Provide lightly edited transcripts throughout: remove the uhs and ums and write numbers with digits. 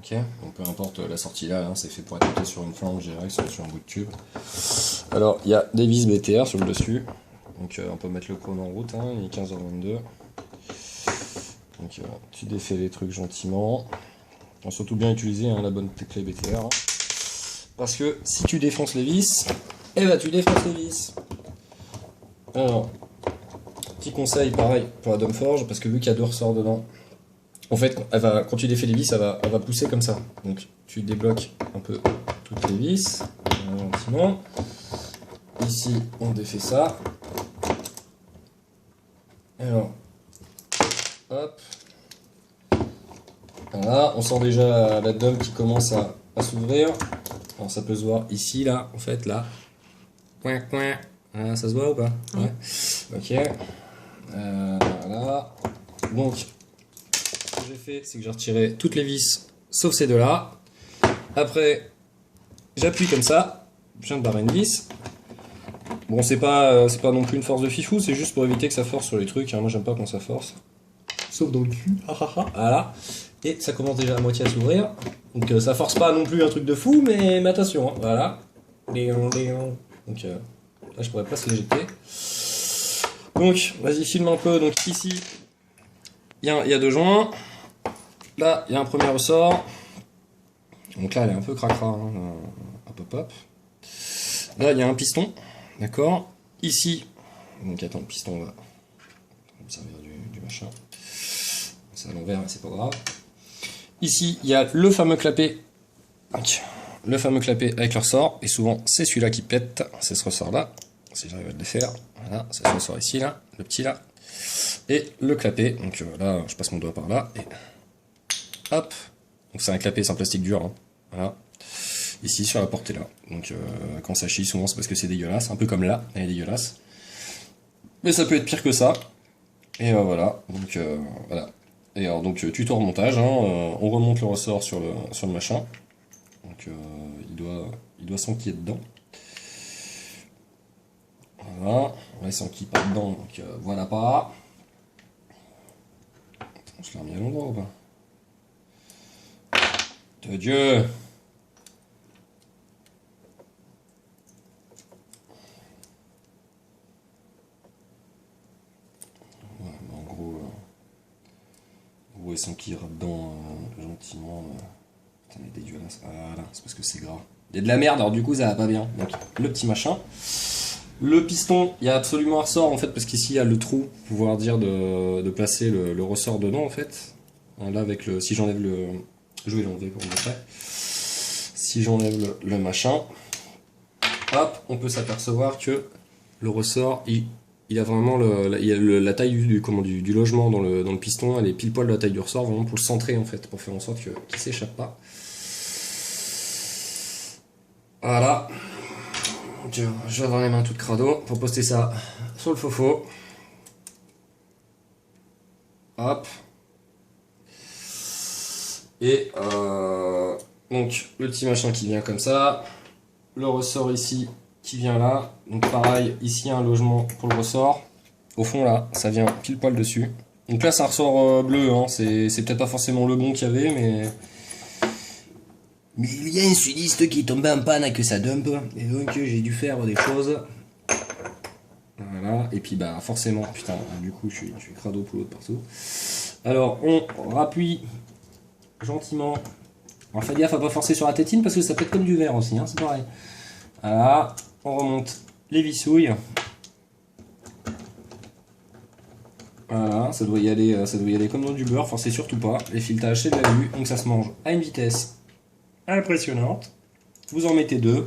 Ok, donc peu importe la sortie là, hein, c'est fait pour être monté sur une flange direct, sur un bout de tube. Alors il y a des vis BTR sur le dessus, donc on peut mettre le chrono en route, hein, il est 15h22. Donc tu défais les trucs gentiment. Faut surtout bien utiliser hein, la bonne clé BTR. Hein. Parce que si tu défonces les vis, eh ben tu défonces les vis. Alors, petit conseil pareil pour la Domeforge, parce que vu qu'il y a deux ressorts dedans, en fait, quand tu défais les vis, elle va pousser comme ça. Donc tu débloques un peu toutes les vis, gentiment. Ici, on défait ça. Alors, hop. Voilà, on sent déjà la dome qui commence à s'ouvrir. Alors ça peut se voir ici, là, en fait, là. Coin, coin. Ah, ça se voit ou pas? Ouais. Ok. Voilà. Donc, ce que j'ai fait, c'est que j'ai retiré toutes les vis, sauf ces deux-là. Après, j'appuie comme ça. Je viens de barrer une vis. Bon, c'est pas non plus une force de fifou, c'est juste pour éviter que ça force sur les trucs. Hein. Moi, j'aime pas quand ça force. Sauf dans le cul. Voilà. Et ça commence déjà à moitié à s'ouvrir. Donc ça force pas non plus un truc de fou, mais attention, hein, voilà. Donc là je pourrais pas se l'éjecter. Donc vas-y filme un peu. Donc ici il y a deux joints. Là il y a un premier ressort. Donc là elle est un peu cracra. Hein, hop. Là il y a un piston. D'accord. Ici. Donc attends, le piston va me servir du machin. C'est à l'envers mais c'est pas grave. Ici, il y a le fameux clapet. Le fameux clapet avec le ressort. Et souvent, c'est celui-là qui pète. C'est ce ressort-là. Si j'arrive à le défaire. Voilà, c'est ce ressort ici, là. Le petit, là. Et le clapet. Donc là, je passe mon doigt par là. Et hop. Donc c'est un clapet sans plastique dur. Hein. Voilà. Ici, sur la portée, là. Donc quand ça chie, souvent, c'est parce que c'est dégueulasse. Un peu comme là. Elle est dégueulasse. Mais ça peut être pire que ça. Et voilà. Donc voilà. Et alors donc tuto remontage, hein, on remonte le ressort sur le machin. Donc il doit s'enquiller dedans. Voilà, là il s'enquille pas dedans, donc voilà pas. On se l'a remis à l'endroit ou pas? De Dieu! Ouais, en gros il s'enquillera dedans gentiment. Putain, elle est dégueulasse. Voilà, c'est parce que c'est gras. Il y a de la merde, alors du coup ça va pas bien. Donc le petit machin. Le piston, il y a absolument un ressort en fait, parce qu'ici il y a le trou, pour pouvoir dire de placer le ressort dedans en fait. Là avec le. Si j'enlève le. Je vais l'enlever pour vous montrer. Si j'enlève le machin, hop, on peut s'apercevoir que le ressort, il a vraiment la taille du logement dans le piston, elle est pile poil de la taille du ressort, vraiment pour le centrer en fait, pour faire en sorte qu'il ne s'échappe pas. Voilà. Je vais avoir les mains toutes crado pour poster ça sur le faux. Hop. Et donc le petit machin qui vient comme ça. Le ressort ici qui vient là. Donc pareil, ici un logement pour le ressort. Au fond là, ça vient pile poil dessus. Donc là c'est un ressort bleu, hein. C'est peut-être pas forcément le bon qu'il y avait, mais il y a un sudiste qui est tombé en panne avec sa dump, et donc j'ai dû faire des choses. Voilà, et puis bah forcément, putain, du coup je suis crado pour l'autre partout. Alors on rappuie gentiment. Alors faites gaffe à pas forcer sur la tétine parce que ça peut être comme du verre aussi, hein, c'est pareil. Voilà, on remonte les vissouilles. Voilà, ça doit y aller comme dans du beurre, forcez surtout pas. Les filetage c'est de la vue, donc ça se mange à une vitesse impressionnante. Vous en mettez deux.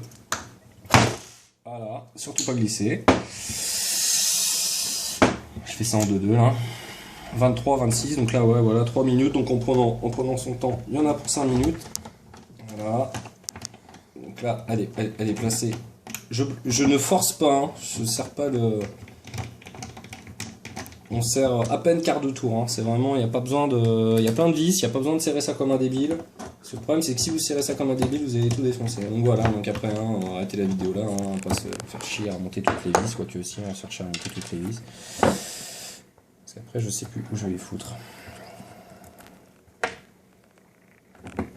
Voilà, surtout pas glisser. Je fais ça en 2-2 là. 23, 26, donc là ouais voilà 3 minutes, donc en prenant son temps, il y en a pour 5 minutes. Voilà. Donc là, elle est placée. Je ne force pas, hein. Je ne serre pas le. On serre à peine quart de tour, hein. C'est vraiment, il n'y a pas besoin de. Il y a plein de vis, il n'y a pas besoin de serrer ça comme un débile. Parce que le problème c'est que si vous serrez ça comme un débile, vous allez tout défoncer. Donc voilà, donc après hein, on va arrêter la vidéo là, hein, on va pas se faire chier à remonter toutes les vis, quoique aussi on va chercher à remonter toutes les vis. Parce qu'après je sais plus où je vais les foutre.